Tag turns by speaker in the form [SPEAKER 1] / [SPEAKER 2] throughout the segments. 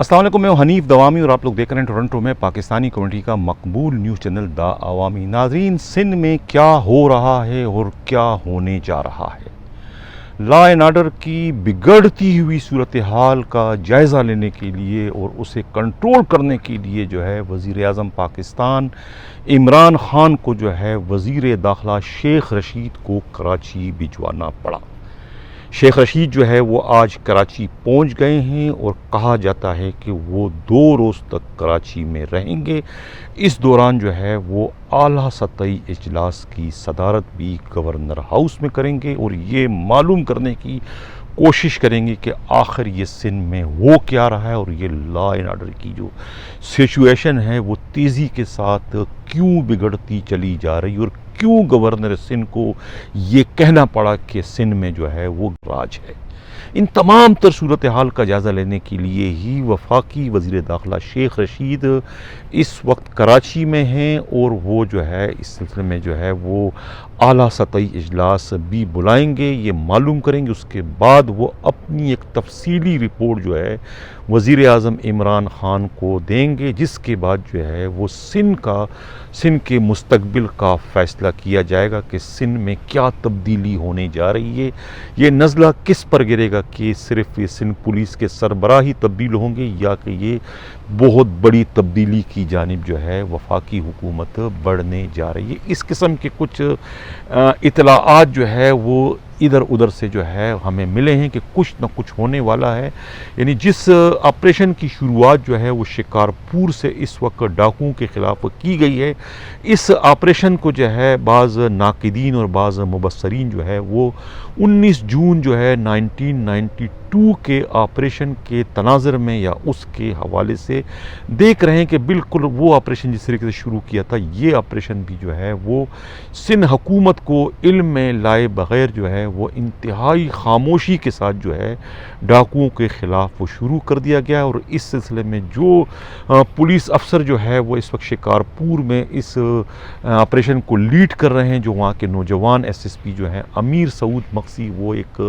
[SPEAKER 1] السلام علیکم، میں ہوں حنیف دوامی اور آپ لوگ دیکھ رہے ہیں ٹورنٹو میں پاکستانی کمیونٹی کا مقبول نیوز چینل دا عوامی۔ ناظرین، سندھ میں کیا ہو رہا ہے اور کیا ہونے جا رہا ہے؟ لا اینڈ آرڈر کی بگڑتی ہوئی صورتحال کا جائزہ لینے کے لیے اور اسے کنٹرول کرنے کے لیے جو ہے وزیر اعظم پاکستان عمران خان کو جو ہے وزیر داخلہ شیخ رشید کو کراچی بھجوانا پڑا۔ شیخ رشید جو ہے وہ آج کراچی پہنچ گئے ہیں اور کہا جاتا ہے کہ وہ 2 روز تک کراچی میں رہیں گے۔ اس دوران جو ہے وہ اعلیٰ سطحی اجلاس کی صدارت بھی گورنر ہاؤس میں کریں گے اور یہ معلوم کرنے کی کوشش کریں گے کہ آخر یہ سندھ میں ہو کیا رہا ہے اور یہ لا اینڈ آرڈر کی جو سچویشن ہے وہ تیزی کے ساتھ کیوں بگڑتی چلی جا رہی اور کیوں گورنر سندھ کو یہ کہنا پڑا کہ سندھ میں جو ہے وہ راج ہے۔ ان تمام تر صورتحال کا جائزہ لینے کے لیے ہی وفاقی وزیر داخلہ شیخ رشید اس وقت کراچی میں ہیں اور وہ جو ہے اس سلسلے میں جو ہے وہ اعلیٰ سطحی اجلاس بھی بلائیں گے، یہ معلوم کریں گے، اس کے بعد وہ اپنی ایک تفصیلی رپورٹ جو ہے وزیر اعظم عمران خان کو دیں گے، جس کے بعد جو ہے وہ سندھ کے مستقبل کا فیصلہ کیا جائے گا کہ سندھ میں کیا تبدیلی ہونے جا رہی ہے، یہ نزلہ کس پر گرے گا، کہ صرف یہ سندھ پولیس کے سربراہ ہی تبدیل ہوں گے یا کہ یہ بہت بڑی تبدیلی کی جانب جو ہے وفاقی حکومت بڑھنے جا رہی ہے۔ اس قسم کے کچھ اطلاعات جو ہے وہ ادھر ادھر سے جو ہے ہمیں ملے ہیں کہ کچھ نہ کچھ ہونے والا ہے۔ یعنی جس آپریشن کی شروعات جو ہے وہ شکارپور سے اس وقت ڈاکوؤں کے خلاف کی گئی ہے، اس آپریشن کو جو ہے بعض ناقدین اور بعض مبصرین جو ہے وہ 19 جون جو ہے 1992 کے آپریشن کے تناظر میں یا اس کے حوالے سے دیکھ رہے ہیں کہ بالکل وہ آپریشن جس طریقے سے شروع کیا تھا، یہ آپریشن بھی جو ہے وہ سندھ حکومت کو علم میں لائے بغیر جو ہے وہ انتہائی خاموشی کے ساتھ جو ہے ڈاکوؤں کے خلاف وہ شروع کر دیا گیا ہے۔ اور اس سلسلے میں جو پولیس افسر جو ہے وہ اس وقت شکارپور میں اس آپریشن کو لیڈ کر رہے ہیں، جو وہاں کے نوجوان ایس ایس پی جو ہیں امیر سعود مقصی، وہ ایک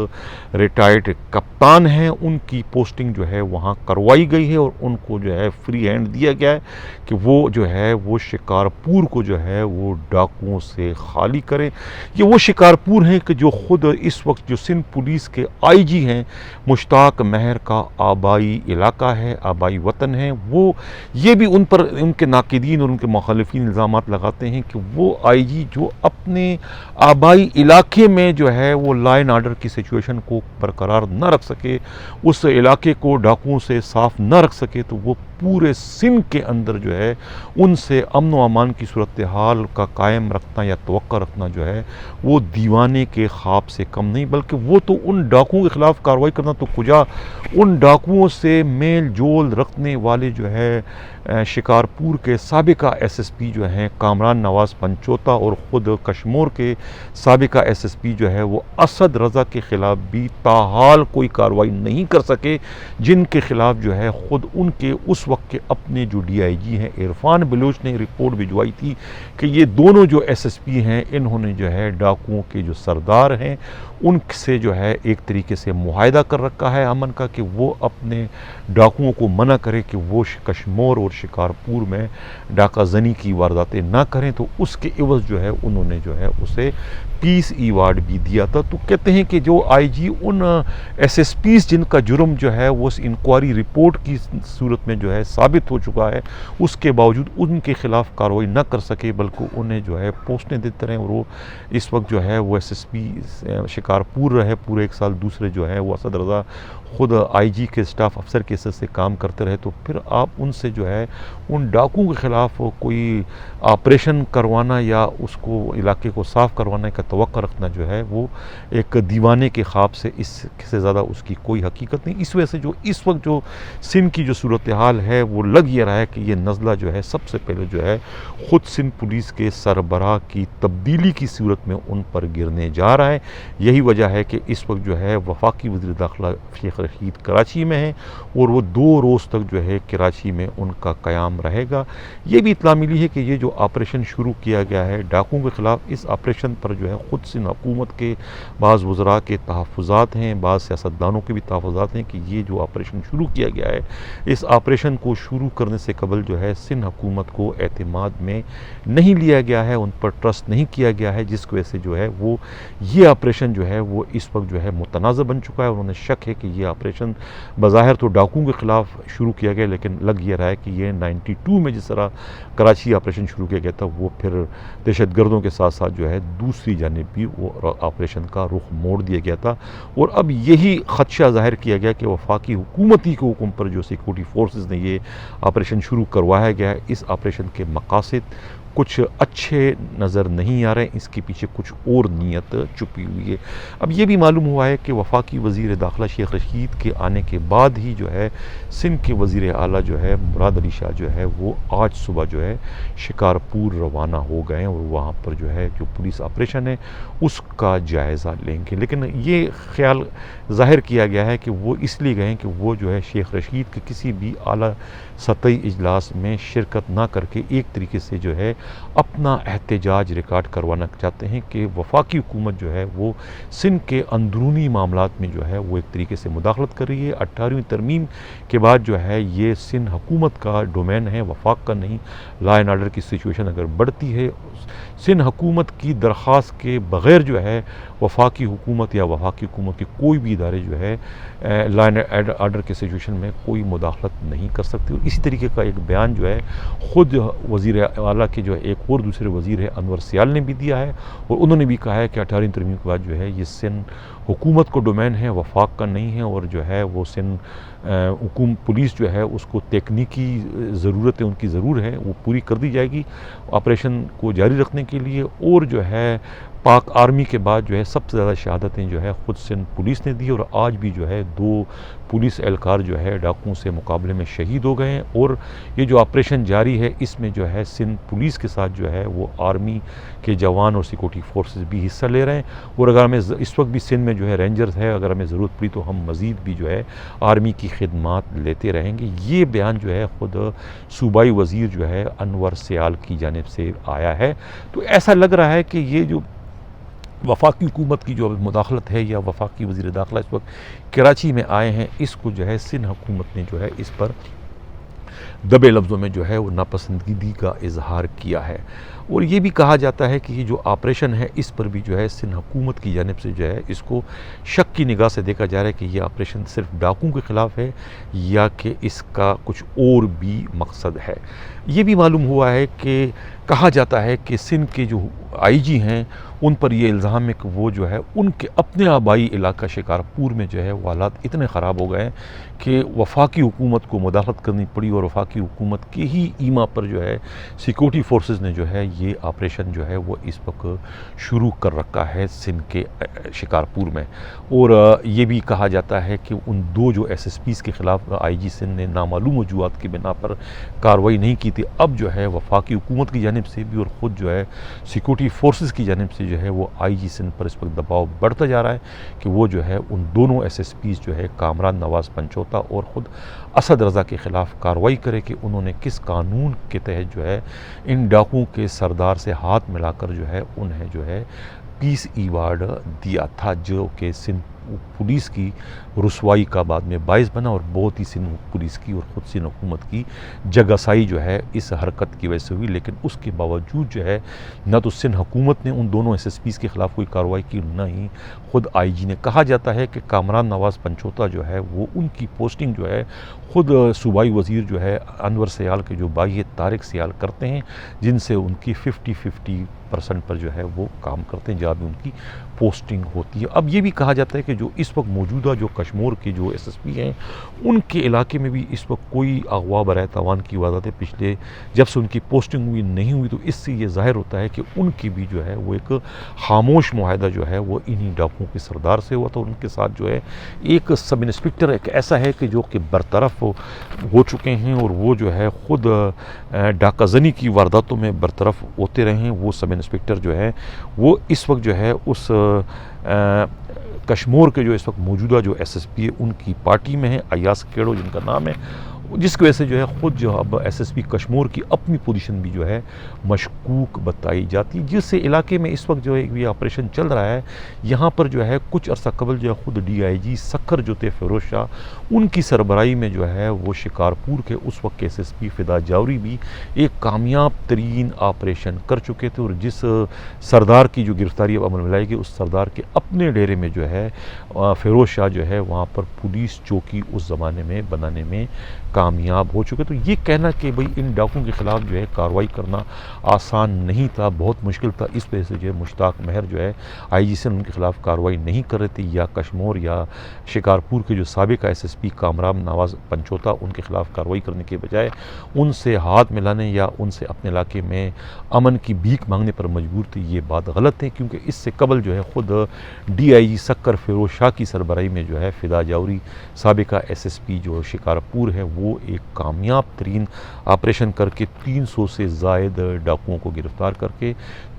[SPEAKER 1] ریٹائرڈ کپتان ہیں، ان کی پوسٹنگ جو ہے وہاں کروائی گئی ہے اور ان کو جو ہے فری ہینڈ دیا گیا ہے کہ وہ جو ہے وہ شکارپور کو جو ہے وہ ڈاکوؤں سے خالی کریں۔ یہ وہ شکارپور ہیں کہ جو خود اس وقت جو سندھ پولیس کے آئی جی ہیں مشتاق مہر کا آبائی علاقہ ہے، آبائی وطن ہے۔ وہ یہ بھی ان پر ان کے ناقدین اور ان کے مخالفین الزامات لگاتے ہیں کہ وہ آئی جی جو اپنے آبائی علاقے میں جو ہے وہ لا اینڈ آرڈر کی سچویشن کو برقرار نہ رکھ سکے، اس علاقے کو ڈاکوؤں سے صاف نہ رکھ سکے، تو وہ پورے سندھ کے اندر جو ہے ان سے امن و امان کی صورتحال کا قائم رکھنا یا توقع رکھنا جو ہے وہ دیوانے کے خواب سے کم نہیں، بلکہ وہ تو ان ڈاکوؤں کے خلاف کارروائی کرنا تو کجا، ان ڈاکوؤں سے میل جول رکھنے والے جو ہے شکارپور کے سابقہ ایس ایس پی جو ہیں کامران نواز پنچوتا اور خود کشمور کے سابقہ ایس ایس پی جو ہے وہ اسد رضا کے خلاف بھی تاحال کوئی کارروائی نہیں کر سکے، جن کے خلاف جو ہے خود ان کے اس وقت کے اپنے جو ڈی آئی جی ہیں عرفان بلوچ نے رپورٹ بھجوائی تھی کہ یہ دونوں جو ایس ایس پی ہیں انہوں نے جو ہے ڈاکوؤں کے جو سردار ہیں ان سے جو ہے ایک طریقے سے معاہدہ کر رکھا ہے امن کا کہ وہ اپنے ڈاکوؤں کو منع کرے کہ وہ کشمور اور شکارپور میں ڈاکہ زنی کی وارداتیں نہ کریں، تو اس کے عوض جو ہے انہوں نے جو ہے اسے پیس ایوارڈ بھی دیا تھا۔ تو کہتے ہیں کہ جو آئی جی ان ایس ایس پیز جن کا جرم جو ہے وہ اس انکوائری رپورٹ کی صورت میں جو ہے ثابت ہو چکا ہے، اس کے باوجود ان کے خلاف کارروائی نہ کر سکے، بلکہ انہیں جو ہے پوسٹیں دیتے رہے اور وہ اس وقت جو ہے وہ ایس ایس پی شکارپور رہے پورے 1 سال، دوسرے جو ہے وہ اسد رضا خود آئی جی کے اسٹاف افسر کے حصے سے کام کرتے رہے، تو پھر آپ ان سے جو ہے ان ڈاکوؤں کے خلاف کوئی آپریشن کروانا یا اس کو علاقے کو صاف کروانے کا توقع رکھنا جو ہے وہ ایک دیوانے کے خواب سے اس سے زیادہ اس کی کوئی حقیقت نہیں۔ اس وجہ سے جو اس وقت جو سندھ کی جو صورتحال ہے وہ لگ یہ رہا ہے کہ یہ نزلہ جو ہے سب سے پہلے جو ہے خود سندھ پولیس کے سربراہ کی تبدیلی کی صورت میں ان پر گرنے جا رہا ہے۔ یہی وجہ ہے کہ اس وقت جو ہے وفاقی وزیر داخلہ شیخ رشید کراچی میں ہیں اور وہ 2 روز تک جو ہے کراچی میں ان کا قیام رہے گا۔ یہ بھی اطلاع ملی ہے کہ یہ جو آپریشن شروع کیا گیا ہے ڈاکوؤں کے خلاف، اس آپریشن پر جو ہے خود سندھ حکومت کے بعض وزراء کے تحفظات ہیں، بعض سیاستدانوں کے بھی تحفظات ہیں کہ یہ جو آپریشن شروع کیا گیا ہے، اس آپریشن کو شروع کرنے سے قبل جو ہے سندھ حکومت کو اعتماد میں نہیں لیا گیا ہے، ان پر ٹرسٹ نہیں کیا گیا ہے، جس کی وجہ سے جو ہے وہ یہ آپریشن جو ہے وہ اس وقت جو ہے متنازع بن چکا ہے۔ انہوں نے شک ہے کہ یہ آپریشن بظاہر تو ڈاکوؤں کے خلاف شروع کیا گیا، لیکن لگ یہ رہا ہے کہ یہ 92 میں جس طرح کراچی آپریشن شروع کیا گیا تھا، وہ پھر دہشت گردوں کے ساتھ ساتھ جو ہے دوسری جانب بھی وہ آپریشن کا رخ موڑ دیا گیا تھا، اور اب یہی خدشہ ظاہر کیا گیا کہ وفاقی حکومتی کے حکم پر جو سیکورٹی فورسز نے یہ آپریشن شروع کروایا گیا ہے، اس آپریشن کے مقاصد کچھ اچھے نظر نہیں آ رہے ہیں، اس کے پیچھے کچھ اور نیت چھپی ہوئی ہے۔ اب یہ بھی معلوم ہوا ہے کہ وفاقی وزیر داخلہ شیخ رشید کے آنے کے بعد ہی جو ہے سندھ کے وزیر اعلیٰ جو ہے مراد علی شاہ جو ہے وہ آج صبح جو ہے شکارپور روانہ ہو گئے ہیں، اور وہاں پر جو ہے جو پولیس آپریشن ہے اس کا جائزہ لیں گے۔ لیکن یہ خیال ظاہر کیا گیا ہے کہ وہ اس لیے گئے ہیں کہ وہ جو ہے شیخ رشید کے کسی بھی اعلیٰ سطحی اجلاس میں شرکت نہ کر کے ایک طریقے سے جو ہے اپنا احتجاج ریکارڈ کروانا چاہتے ہیں کہ وفاقی حکومت جو ہے وہ سندھ کے اندرونی معاملات میں جو ہے وہ ایک طریقے سے مداخلت کر رہی ہے۔ 18ویں ترمیم کے بعد جو ہے یہ سندھ حکومت کا ڈومین ہے، وفاق کا نہیں۔ لا اینڈ آرڈر کی سچویشن اگر بڑھتی ہے، سندھ حکومت کی درخواست کے بغیر جو ہے وفاقی حکومت یا وفاقی حکومت کے کوئی بھی ادارے جو ہے لا اینڈ آرڈر کے سچویشن میں کوئی مداخلت نہیں کر سکتے۔ اسی طریقے کا ایک بیان جو ہے خود وزیر اعلیٰ کے جو ہے ایک اور دوسرے وزیر ہے انور سیال نے بھی دیا ہے، اور انہوں نے بھی کہا ہے کہ 18ویں ترمیم کے بعد جو ہے یہ سندھ حکومت کو ڈومین ہے، وفاق کا نہیں ہے، اور جو ہے وہ سندھ پولیس جو ہے اس کو تکنیکی ضرورتیں ان کی ضرور ہے، وہ پوری کر دی جائے گی آپریشن کو جاری رکھنے کے لیے۔ اور جو ہے پاک آرمی کے بعد جو ہے سب سے زیادہ شہادتیں جو ہے خود سندھ پولیس نے دی، اور آج بھی جو ہے 2 پولیس اہلکار جو ہے ڈاکوؤں سے مقابلے میں شہید ہو گئے ہیں، اور یہ جو آپریشن جاری ہے اس میں جو ہے سندھ پولیس کے ساتھ جو ہے وہ آرمی کے جوان اور سیکورٹی فورسز بھی حصہ لے رہے ہیں، اور اگر ہمیں اس وقت بھی سندھ میں جو ہے رینجرز ہے، اگر ہمیں ضرورت پڑی تو ہم مزید بھی جو ہے آرمی کی خدمات لیتے رہیں گے۔ یہ بیان جو ہے خود صوبائی وزیر جو ہے انور سیال کی جانب سے آیا ہے، تو ایسا لگ رہا ہے کہ یہ جو وفاقی حکومت کی جو مداخلت ہے یا وفاقی وزیر داخلہ اس وقت کراچی میں آئے ہیں، اس کو جو ہے سندھ حکومت نے جو ہے اس پر دبے لفظوں میں جو ہے وہ ناپسندیدگی کا اظہار کیا ہے، اور یہ بھی کہا جاتا ہے کہ یہ جو آپریشن ہے اس پر بھی جو ہے سندھ حکومت کی جانب سے جو ہے اس کو شک کی نگاہ سے دیکھا جا رہا ہے کہ یہ آپریشن صرف ڈاکوؤں کے خلاف ہے یا کہ اس کا کچھ اور بھی مقصد ہے۔ یہ بھی معلوم ہوا ہے کہ کہا جاتا ہے کہ سندھ کے جو آئی جی ہیں ان پر یہ الزام ہے کہ وہ جو ہے ان کے اپنے آبائی علاقہ شکارپور میں جو ہے وہ حالات اتنے خراب ہو گئے ہیں کہ وفاقی حکومت کو مداخلت کرنی پڑی، اور وفاقی حکومت کے ہی ایما پر جو ہے سیکورٹی فورسز نے جو ہے یہ آپریشن جو ہے وہ اس وقت شروع کر رکھا ہے سندھ کے شکارپور میں۔ اور یہ بھی کہا جاتا ہے کہ ان 2 جو ایس ایس پیز کے خلاف آئی جی سندھ نے نامعلوم وجوہات کی بنا پر کارروائی نہیں کی تھی، اب جو ہے وفاقی حکومت کی جانب سے بھی اور خود جو ہے سیکورٹی فورسز کی جانب سے جو ہے وہ آئی جی سندھ پر اس وقت دباؤ بڑھتا جا رہا ہے کہ وہ جو ہے ان دونوں ایس ایس پیز جو ہے کامران نواز پنچوتا اور خود اسد رضا کے خلاف کارروائی کرے کہ انہوں نے کس قانون کے تحت جو ہے ان ڈاکوؤں کے سردار سے ہاتھ ملا کر جو ہے انہیں جو ہے پیس ایوارڈ دیا تھا، جو کہ سندھ پولیس کی رسوائی کا بعد میں باعث بنا، اور بہت ہی سندھ پولیس کی اور خود سندھ حکومت کی جگہسائی جو ہے اس حرکت کی وجہ سے ہوئی۔ لیکن اس کے باوجود جو ہے نہ تو سندھ حکومت نے ان دونوں ایس ایس پیز کے خلاف کوئی کارروائی کی، نہ ہی خود آئی جی نے۔ کہا جاتا ہے کہ کامران نواز پنچوتا جو ہے وہ ان کی پوسٹنگ جو ہے خود صوبائی وزیر جو ہے انور سیال کے جو بھائی طارق سیال کرتے ہیں، جن سے ان کی 50% پر جو ہے وہ کام کرتے ہیں، جہاں بھی ان کی پوسٹنگ ہوتی ہے۔ اب یہ بھی کہا جاتا ہے کہ جو اس وقت موجودہ جو کشمور کے جو ایس ایس پی ہیں ان کے علاقے میں بھی اس وقت کوئی اغوا برائے تاوان کی وارداتیں پچھلے جب سے ان کی پوسٹنگ ہوئی نہیں ہوئی، تو اس سے یہ ظاہر ہوتا ہے کہ ان کی بھی جو ہے وہ ایک خاموش معاہدہ جو ہے وہ انہی ڈاکوؤں کے سردار سے ہوا تھا۔ ان کے ساتھ جو ہے ایک سب انسپکٹر ایک ایسا ہے کہ جو کہ برطرف ہو چکے ہیں، اور وہ جو ہے خود ڈاکہ زنی کی وارداتوں میں برطرف ہوتے رہے ہیں۔ وہ سب انسپکٹر جو ہے وہ اس وقت جو ہے اس کشمور کے جو اس وقت موجودہ جو ایس ایس پی ہے ان کی پارٹی میں ہے، ایاز کیڑو جن کا نام ہے، جس کی وجہ سے جو ہے خود جو اب ایس ایس پی کشمور کی اپنی پوزیشن بھی جو ہے مشکوک بتائی جاتی، جس سے علاقے میں اس وقت جو ہے یہ آپریشن چل رہا ہے، یہاں پر جو ہے کچھ عرصہ قبل جو ہے خود ڈی آئی جی سکھر جو تھے فیروز شاہ، ان کی سربراہی میں جو ہے وہ شکارپور کے اس وقت ایس ایس پی فدا جوہری بھی ایک کامیاب ترین آپریشن کر چکے تھے، اور جس سردار کی جو گرفتاری اب عمل میں لائی گئی، اس سردار کے اپنے ڈیرے میں جو ہے فیروز شاہ جو ہے وہاں پر پولیس چوکی اس زمانے میں بنانے میں کامیاب ہو چکے۔ تو یہ کہنا کہ بھئی ان ڈاکوؤں کے خلاف جو ہے کارروائی کرنا آسان نہیں تھا، بہت مشکل تھا، اس وجہ سے جو ہے مشتاق مہر جو ہے آئی جی سے ان کے خلاف کارروائی نہیں کر رہے تھے، یا کشمور یا شکارپور کے جو سابق ایس ایس پی کامران نواز پنچوتا، ان کے خلاف کارروائی کرنے کے بجائے ان سے ہاتھ ملانے یا ان سے اپنے علاقے میں امن کی بھیک مانگنے پر مجبور تھی، یہ بات غلط ہے، کیونکہ اس سے قبل جو ہے خود ڈی آئی جی سکھر فیروز شاہ کی سربراہی میں جو ہے فدا جوہری سابقہ ایس ایس پی جو شکارپور ہے وہ ایک کامیاب ترین آپریشن کر کے 300 سے زائد ڈاکوؤں کو گرفتار کر کے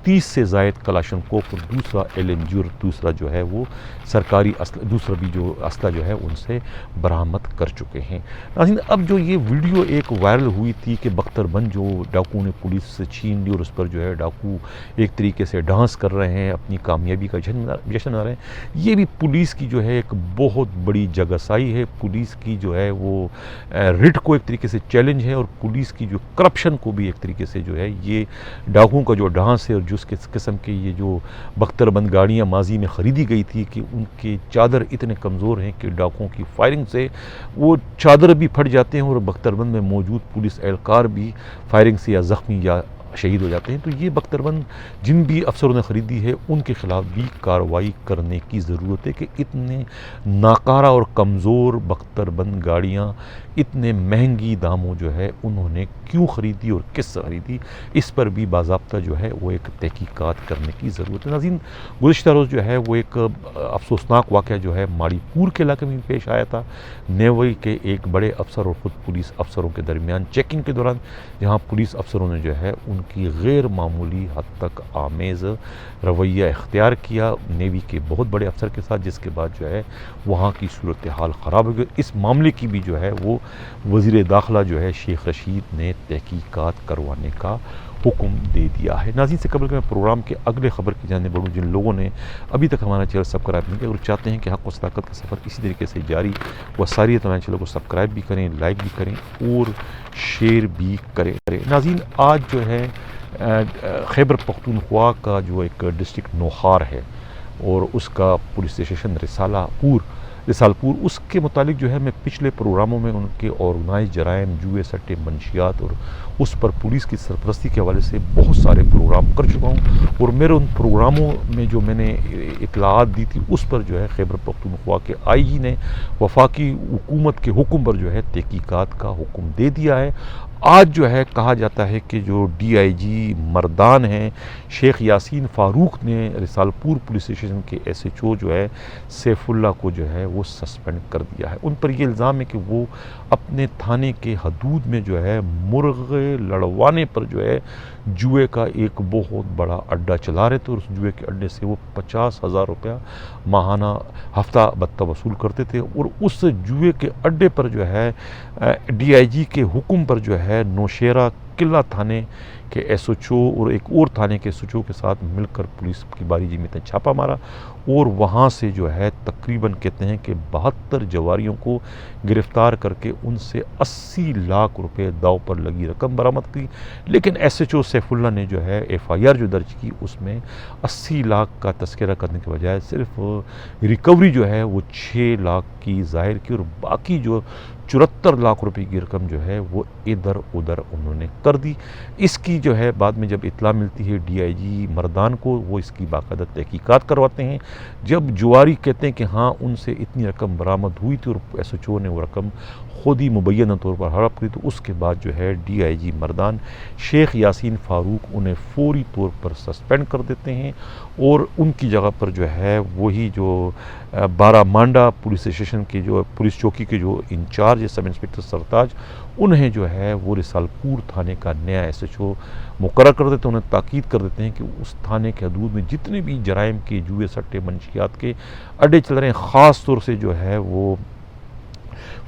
[SPEAKER 1] 30 سے زائد کلاشنکوف اور دوسرا ایل ایم جی اور دوسرا جو ہے وہ سرکاری دوسرا بھی جو اسلحہ جو ہے ان سے برآمد کر چکے ہیں۔ ناظرین، اب جو یہ ویڈیو ایک وائرل ہوئی تھی کہ بختر بند جو ڈاکوؤں نے پولیس سے چھین لی اور اس پر جو ہے ڈاکو ایک طریقے سے ڈانس کر رہے ہیں، اپنی کامیابی کا جشن منا رہے ہیں، یہ بھی پولیس کی جو ہے ایک بہت بڑی جگسائی ہے، پولیس کی جو ہے وہ رٹ کو ایک طریقے سے چیلنج ہے، اور پولیس کی جو کرپشن کو بھی ایک طریقے سے جو ہے یہ ڈاکوؤں کا جو ڈانس ہے، اور جس قسم کے یہ جو بختر بند گاڑیاں ماضی میں خریدی گئی تھی کہ ان کے چادر اتنے کمزور ہیں کہ ڈاکوؤں کی فائرنگ سے وہ چادر بھی پھٹ جاتے ہیں، اور بختر بند میں موجود پولیس اہلکار بھی فائرنگ سے یا زخمی یا شہید ہو جاتے ہیں۔ تو یہ بختر بند جن بھی افسروں نے خریدی ہے ان کے خلاف بھی کارروائی کرنے کی ضرورت ہے کہ اتنے ناکارہ اور کمزور بختر بند گاڑیاں اتنے مہنگی داموں جو ہے انہوں نے کیوں خریدی اور کس سے خریدی، اس پر بھی باضابطہ جو ہے وہ ایک تحقیقات کرنے کی ضرورت ہے۔ ناظرین، گزشتہ روز جو ہے وہ ایک افسوسناک واقعہ جو ہے ماڑی پور کے علاقے میں پیش آیا تھا، نیوی کے ایک بڑے افسر اور خود پولیس افسروں کے درمیان چیکنگ کے دوران، جہاں پولیس افسروں نے جو ہے ان کی غیر معمولی حد تک آمیز رویہ اختیار کیا نیوی کے بہت بڑے افسر کے ساتھ، جس کے بعد جو ہے وہاں کی صورتحال خراب ہو گئی۔ اس معاملے کی بھی جو ہے وہ وزیر داخلہ جو ہے شیخ رشید نے تحقیقات کروانے کا حکم دے دیا ہے۔ ناظرین، سے قبل کہ میں پروگرام کے اگلے خبر کی جانب بڑھوں، جن لوگوں نے ابھی تک ہمارا چینل سبسکرائب نہیں کیا اور چاہتے ہیں کہ حق و صداقت کا سفر اسی طریقے سے جاری وہ ساری ہمارے چینل کو سبسکرائب بھی کریں، لائک بھی کریں اور شیئر بھی کریں۔ ناظرین، آج جو ہے خیبر پختونخوا کا جو ایک ڈسٹرکٹ نوخار ہے اور اس کا پولیس اسٹیشن رسالہ پور، اس کے متعلق جو ہے میں پچھلے پروگراموں میں ان کے آرگنائز جرائم، جوئے سٹے، منشیات اور اس پر پولیس کی سرپرستی کے حوالے سے بہت سارے پروگرام کر چکا ہوں، اور میرے ان پروگراموں میں جو میں نے اطلاعات دی تھی اس پر جو ہے خیبر پختونخوا کے آئی جی نے وفاقی حکومت کے حکم پر جو ہے تحقیقات کا حکم دے دیا ہے۔ آج جو ہے کہا جاتا ہے کہ جو ڈی آئی جی مردان ہیں شیخ یاسین فاروق نے رسالپور پولیس اسٹیشن کے ایس ایچ او جو ہے سیف اللہ کو جو ہے وہ سسپینڈ کر دیا ہے۔ ان پر یہ الزام ہے کہ وہ اپنے تھانے کے حدود میں جو ہے مرغے لڑوانے پر جو ہے جوئے کا ایک بہت بڑا اڈا چلا رہے تھے، اور اس جوئے کے اڈے سے وہ 50,000 روپیہ ماہانہ ہفتہ بتہ وصول کرتے تھے، اور اس جوئے کے اڈے پر جو ہے ڈی آئی جی کے حکم پر جو ہے نوشیرہ قلعہ تھانے کے ایس ایچ او اور ایک اور تھانے کے ایس ایچ او کے ساتھ مل کر پولیس کی باری جی میں چھاپہ مارا، اور وہاں سے جو ہے تقریباً کہتے ہیں کہ 72 جواریوں کو گرفتار کر کے ان سے 80 لاکھ روپے داؤ پر لگی رقم برآمد کی۔ لیکن S H O Saif Ullah نے جو ہے ایف آئی آر جو درج کی اس میں 80 لاکھ کا تذکرہ کرنے کے بجائے صرف ریکوری جو ہے وہ 6 لاکھ کی ظاہر کی، اور باقی جو 74 لاکھ روپے کی رقم جو ہے وہ ادھر ادھر انہوں نے کر دی۔ اس کی جو ہے بعد میں جب اطلاع ملتی ہے ڈی آئی جی مردان کو، وہ اس کی باقاعدہ تحقیقات کرواتے ہیں۔ جب جواری کہتے ہیں کہ ہاں ان سے اتنی رقم برآمد ہوئی تھی اور ایس ایچ او نے وہ رقم خود ہی مبینہ طور پر ہڑپ کی، تو اس کے بعد جو ہے ڈی آئی جی مردان شیخ یاسین فاروق انہیں فوری طور پر سسپینڈ کر دیتے ہیں، اور ان کی جگہ پر جو ہے وہی جو بارہ مانڈا پولیس اسٹیشن کے جو پولیس چوکی کے جو انچارج ہے سب انسپکٹر سرتاج، انہیں جو ہے وہ رسالپور تھانے کا نیا ایس ایچ او مقرر کر دیتے ہیں۔ انہیں تاکید کر دیتے ہیں کہ اس تھانے کے حدود میں جتنے بھی جرائم کے جوئے سٹے منشیات کے اڈے چل رہے ہیں، خاص طور سے جو ہے وہ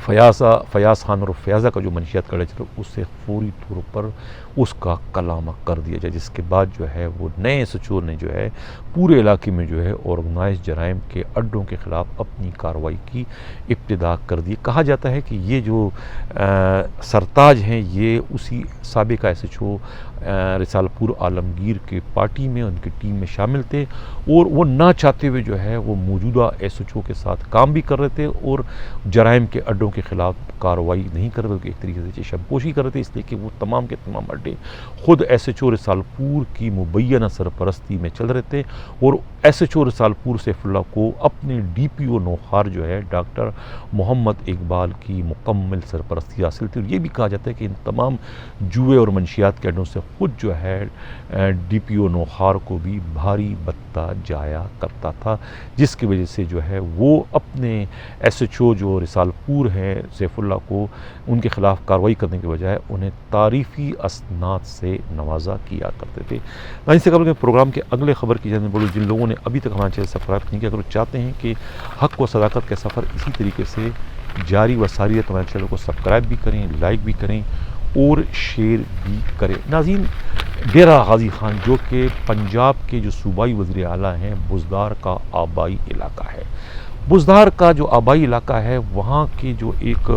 [SPEAKER 1] فیاض خان اور فیاضہ کا جو منشیات کا لیجر اس سے فوری طور پر اس کا کلامہ کر دیا جائے، جس کے بعد جو ہے وہ نئے SHO نے جو ہے پورے علاقے میں جو ہے آرگنائز جرائم کے اڈوں کے خلاف اپنی کارروائی کی ابتدا کر دی۔ کہا جاتا ہے کہ یہ جو سرتاج ہیں یہ اسی سابقہ SHO رسالہ پور عالمگیر کے پارٹی میں ان کی ٹیم میں شامل تھے، اور وہ نہ چاہتے ہوئے جو ہے وہ موجودہ SHO کے ساتھ کام بھی کر رہے تھے اور جرائم کے اڈوں کے خلاف کارروائی نہیں کر رہے تھے، ایک طریقے سے چشم پوشی کر رہے تھے، اس لیے کہ وہ تمام کے تمام اڈے خود SHO رسالہ پور کی مبینہ سرپرستی میں چل رہے تھے، اور SHO رسالہ پور سیف اللہ کو اپنے DPO نوخار جو ہے ڈاکٹر محمد اقبال کی مکمل سرپرستی حاصل تھی۔ اور یہ بھی کہا جاتا ہے کہ ان تمام جوئے اور منشیات کے اڈوں سے خود جو ہے DPO نوخار کو بھی بھاری بتہ جایا کرتا تھا، جس کی وجہ سے جو ہے وہ اپنے SHO جو رسالہ پور ہیں سیف اللہ کو ان کے خلاف کارروائی کرنے کے بجائے انہیں تعریفی اسناد سے نوازا کیا کرتے تھے۔ اس سے قبل کے پروگرام کے اگلے خبر کی جانب بولو، جن لوگوں نے ابھی تک ہمارے چینل سبسکرائب نہیں کیا، اگر وہ چاہتے ہیں کہ حق و صداقت کا سفر اسی طریقے سے جاری و ساری ہے تو ہمارے چینل کو سبسکرائب بھی کریں، لائک بھی کریں اور شیئر بھی کریں۔ ناظرین، ڈیرہ غازی خان جو کہ پنجاب کے جو صوبائی وزیر اعلیٰ ہیں، بزدار کا آبائی علاقہ ہے، بزدار کا جو آبائی علاقہ ہے وہاں کے جو ایک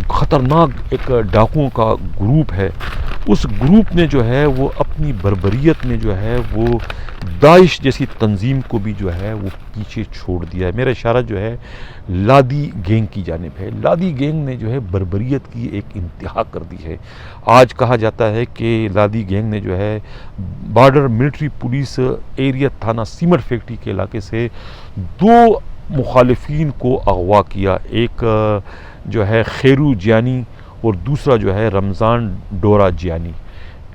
[SPEAKER 1] خطرناک ایک ڈاکوؤں کا گروپ ہے، اس گروپ نے جو ہے وہ اپنی بربریت میں جو ہے وہ داعش جیسی تنظیم کو بھی جو ہے وہ پیچھے چھوڑ دیا ہے۔ میرا اشارہ جو ہے لادی گینگ کی جانب ہے۔ لادی گینگ نے جو ہے بربریت کی ایک انتہا کر دی ہے۔ آج کہا جاتا ہے کہ لادی گینگ نے جو ہے بارڈر ملٹری پولیس ایریا تھانہ سیمنٹ فیکٹری کے علاقے سے 2 مخالفین کو اغوا کیا، ایک جو ہے خیرو جیانی اور دوسرا جو ہے رمضان ڈورا جیانی۔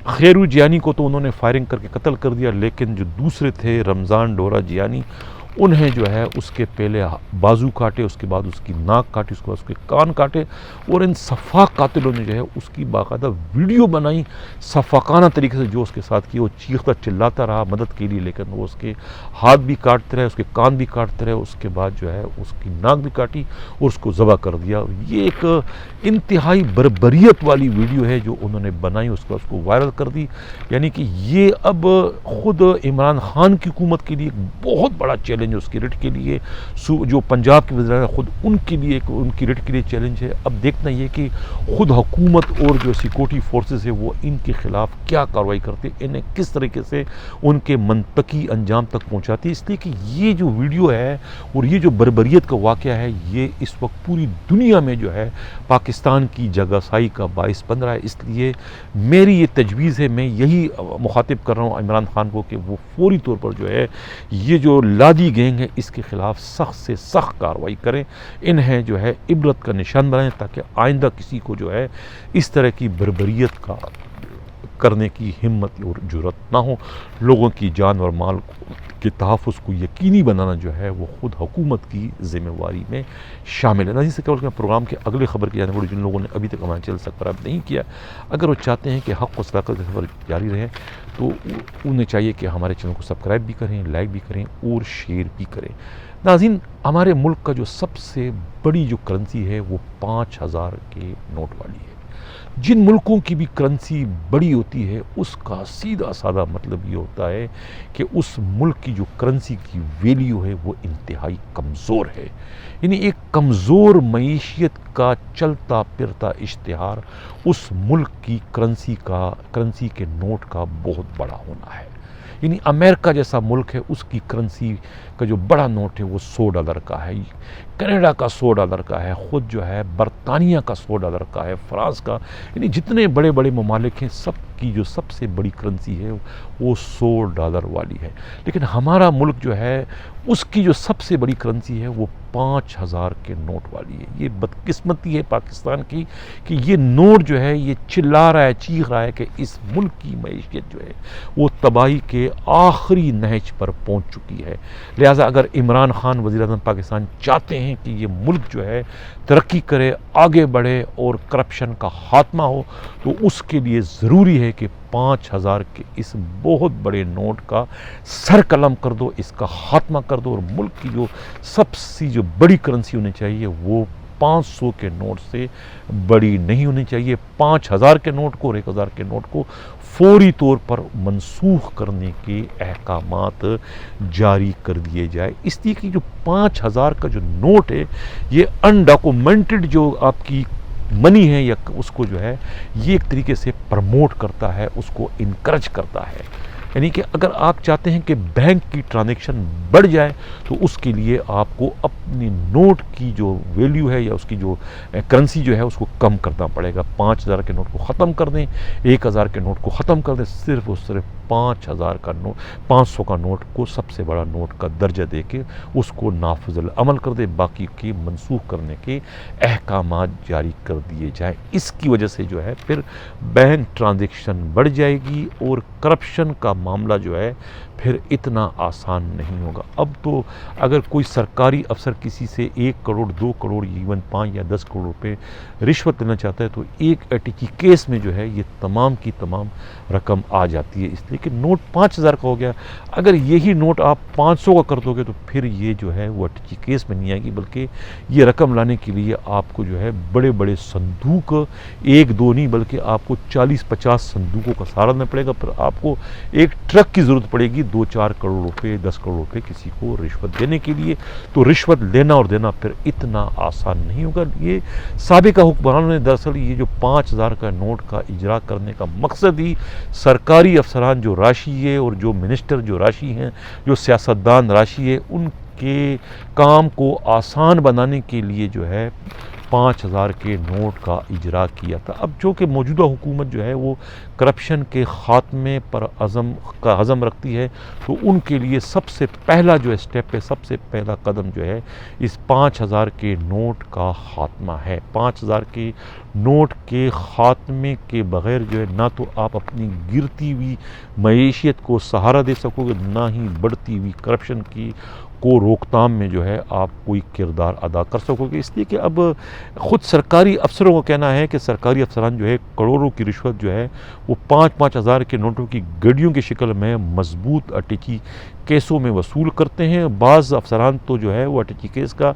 [SPEAKER 1] خیرو جیانی کو تو انہوں نے فائرنگ کر کے قتل کر دیا، لیکن جو دوسرے تھے رمضان ڈورا جیانی انہیں جو ہے اس کے پہلے بازو کاٹے، اس کے بعد اس کی ناک کاٹی، اس کے بعد اس کے کان کاٹے، اور ان سفاک قاتلوں نے جو ہے اس کی باقاعدہ ویڈیو بنائی سفاکانہ طریقے سے جو اس کے ساتھ کیا۔ وہ چیختا چلاتا رہا مدد کے لیے، لیکن وہ اس کے ہاتھ بھی کاٹتے رہے، اس کے کان بھی کاٹتے رہے، اس کے بعد جو ہے اس کی ناک بھی کاٹی اور اس کو ذبح کر دیا۔ یہ ایک انتہائی بربریت والی ویڈیو ہے جو انہوں نے بنائی، اس کے بعد اس کو وائرل کر دی۔ یعنی کہ یہ اب خود عمران خان کی حکومت کے لیے ایک بہت بڑا چیلنج ہے، اس کی ریٹ کے لیے، جو پنجاب کے وزیر خود ان کے لیے ان کی ریٹ کے لیے چیلنج ہے۔ اب دیکھنا یہ کہ خود حکومت اور جو سیکورٹی فورسز ہے وہ ان کے خلاف کیا کارروائی کرتے، انہیں کس طریقے سے ان کے منطقی انجام تک پہنچاتی، اس لیے کہ یہ جو ویڈیو ہے اور یہ جو بربریت کا واقعہ ہے یہ اس وقت پوری دنیا میں جو ہے پاکستان کی جگہ سائی کا باعث بن رہا ہے۔ اس لیے میری یہ تجویز ہے، میں یہی مخاطب کر رہا ہوں عمران خان کو کہ وہ فوری طور پر جو ہے یہ جو لادی گینگ ہے اس کے خلاف سخت سے سخت کارروائی کریں، انہیں جو ہے عبرت کا نشان بنائیں تاکہ آئندہ کسی کو جو ہے اس طرح کی بربریت کا کرنے کی ہمت اور جرأت نہ ہو۔ لوگوں کی جان اور مال کے تحفظ کو یقینی بنانا جو ہے وہ خود حکومت کی ذمہ داری میں شامل ہے۔ ناظرین، سے قبل پروگرام کے اگلے خبر کی جانب جن لوگوں نے ابھی تک ہمارے چینل سبسکرائب نہیں کیا، اگر وہ چاہتے ہیں کہ حق و صداقت کا خبر جاری رہے تو انہیں چاہیے کہ ہمارے چینل کو سبسکرائب بھی کریں، لائک بھی کریں اور شیئر بھی کریں۔ ناظرین، ہمارے ملک کا جو سب سے بڑی جو کرنسی ہے وہ 5000 کے نوٹ والی ہے۔ جن ملکوں کی بھی کرنسی بڑی ہوتی ہے اس کا سیدھا سادہ مطلب یہ ہوتا ہے کہ اس ملک کی جو کرنسی کی ویلیو ہے وہ انتہائی کمزور ہے۔ یعنی ایک کمزور معیشت کا چلتا پھرتا اشتہار اس ملک کی کرنسی کے نوٹ کا بہت بڑا ہونا ہے۔ یعنی امریکہ جیسا ملک ہے، اس کی کرنسی کا جو بڑا نوٹ ہے وہ $100 کا ہے، کینیڈا کا $100 کا ہے، خود جو ہے برطانیہ کا $100 کا ہے، فرانس کا، یعنی جتنے بڑے بڑے ممالک ہیں سب کی جو سب سے بڑی کرنسی ہے وہ $100 والی ہے۔ لیکن ہمارا ملک جو ہے اس کی جو سب سے بڑی کرنسی ہے وہ 5000 کے نوٹ والی ہے۔ یہ بدقسمتی ہے پاکستان کی کہ یہ نوٹ جو ہے یہ چلا رہا ہے، چیخ رہا ہے کہ اس ملک کی معیشت جو ہے وہ تباہی کے آخری نہج پر پہنچ چکی ہے۔ لہٰذا اگر عمران خان وزیر اعظم پاکستان چاہتے ہیں کہ یہ ملک جو ہے ترقی کرے، آگے بڑھے اور کرپشن کا خاتمہ ہو، تو اس کے لیے ضروری ہے کہ 5000 کے اس بہت بڑے نوٹ کا سر قلم کر دو، اس کا خاتمہ کر دو، اور ملک کی جو سب سے جو بڑی کرنسی ہونی چاہیے وہ 500 کے نوٹ سے بڑی نہیں ہونی چاہیے۔ 5000 کے نوٹ کو اور 1000 کے نوٹ کو فوری طور پر منسوخ کرنے کے احکامات جاری کر دیے جائے، اس لیے کہ جو 5000 کا جو نوٹ ہے یہ انڈاکومنٹڈ جو آپ کی منی ہے یا اس کو جو ہے یہ ایک طریقے سے پرموٹ کرتا ہے، اس کو انکرج کرتا ہے۔ یعنی کہ اگر آپ چاہتے ہیں کہ بینک کی ٹرانزیکشن بڑھ جائے تو اس کے لیے آپ کو اپنی نوٹ کی جو ویلیو ہے یا اس کی جو کرنسی جو ہے اس کو کم کرنا پڑے گا۔ 5000 کے نوٹ کو ختم کر دیں، 1000 کے نوٹ کو ختم کر دیں، صرف اور صرف 5000 کا نوٹ 500 کا نوٹ کو سب سے بڑا نوٹ کا درجہ دے کے اس کو نافذ العمل کر دیں، باقی کے منسوخ کرنے کے احکامات جاری کر دیے جائیں۔ اس کی وجہ سے جو ہے پھر بینک ٹرانزیکشن بڑھ جائے گی اور کرپشن کا معاملہ جو ہے پھر اتنا آسان نہیں ہوگا۔ اب تو اگر کوئی سرکاری افسر کسی سے 1 کروڑ 2 کروڑ ایون 5 یا 10 کروڑ روپے رشوت لینا چاہتا ہے تو ایک ایٹیچی کیس میں جو ہے یہ تمام کی تمام رقم آ جاتی ہے، اس لیے کہ نوٹ 5000 کا ہو گیا۔ اگر یہی نوٹ آپ 500 کا کر دو گے تو پھر یہ جو ہے وہ ایٹیچی کیس میں نہیں آئے گی، بلکہ یہ رقم لانے کے لیے آپ کو جو ہے بڑے بڑے صندوق 1 2 نہیں بلکہ آپ کو 40-50 صندوقوں کا سہارا لینا پڑے گا، پھر آپ کو ایک ٹرک کی ضرورت پڑے گی 2-4 کروڑ روپے 10 کروڑ روپے کسی کو رشوت دینے کے لیے۔ تو رشوت لینا اور دینا پھر اتنا آسان نہیں ہوگا۔ یہ سابقہ حکمرانوں نے دراصل یہ جو 5000 کا نوٹ کا اجرا کرنے کا مقصد ہی سرکاری افسران جو راشی ہے اور جو منسٹر جو راشی ہیں، جو سیاستدان راشی ہے، ان کے کام کو آسان بنانے کے لیے جو ہے 5000 کے نوٹ کا اجرا کیا تھا۔ اب جو کہ موجودہ حکومت جو ہے وہ کرپشن کے خاتمے پر عزم رکھتی ہے، تو ان کے لیے سب سے پہلا جو اسٹیپ ہے، سب سے پہلا قدم جو ہے اس 5000 کے نوٹ کا خاتمہ ہے۔ 5000 کے نوٹ کے خاتمے کے بغیر جو ہے نہ تو آپ اپنی گرتی ہوئی معیشت کو سہارا دے سکو گے، نہ ہی بڑھتی ہوئی کرپشن کی کو روک تھام میں جو ہے آپ کوئی کردار ادا کر سکو گے، اس لیے کہ اب خود سرکاری افسروں کو کہنا ہے کہ سرکاری افسران جو ہے کروڑوں کی رشوت جو ہے وہ 5-5 ہزار کے نوٹوں کی گڈیوں کی شکل میں مضبوط اٹیچی کیسوں میں وصول کرتے ہیں۔ بعض افسران تو جو ہے وہ اٹیچی کیس کا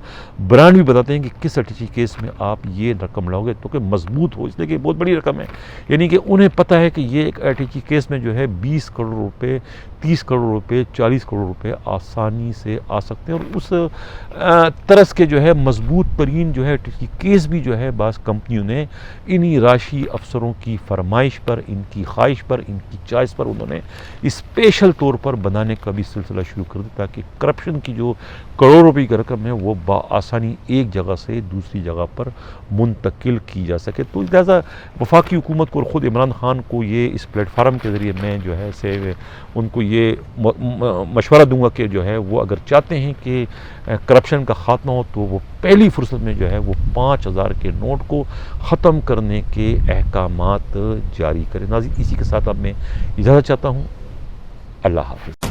[SPEAKER 1] برانڈ بھی بتاتے ہیں کہ کس اٹیچی کیس میں آپ یہ رقم لاؤ گے تو کہ مضبوط ہو، اس لیے کہ بہت بڑی رقم ہے، یعنی کہ انہیں پتہ ہے کہ یہ ایک اٹیچی کیس میں جو ہے 20 کروڑ روپے 30 کروڑ روپے 40 کروڑ روپے آسانی سے آ سکتے ہیں، اور اس طرز کے جو ہے مضبوط ترین جو ہے کیس بھی جو ہے بعض کمپنیوں نے انہی راشی افسروں کی فرمائش پر، ان کی خواہش پر، ان کی چوائس پر انہوں نے اسپیشل طور پر بنانے کا بھی سلسلہ شروع کر دیا تاکہ کرپشن کی جو کروڑ روپے کی رقم ہے وہ بآسانی ایک جگہ سے دوسری جگہ پر منتقل کی جا سکے۔ تو لہٰذا وفاقی حکومت کو اور خود عمران خان کو یہ اس پلیٹ فارم کے ذریعے میں جو ہے ان کو یہ مشورہ دوں گا کہ جو ہے وہ اگر چاہتے ہیں کہ کرپشن کا خاتمہ ہو تو وہ پہلی فرصت میں جو ہے وہ 5000 کے نوٹ کو ختم کرنے کے احکامات جاری کریں۔ ناظرین، اسی کے ساتھ اب میں اجازت چاہتا ہوں۔ اللہ حافظ۔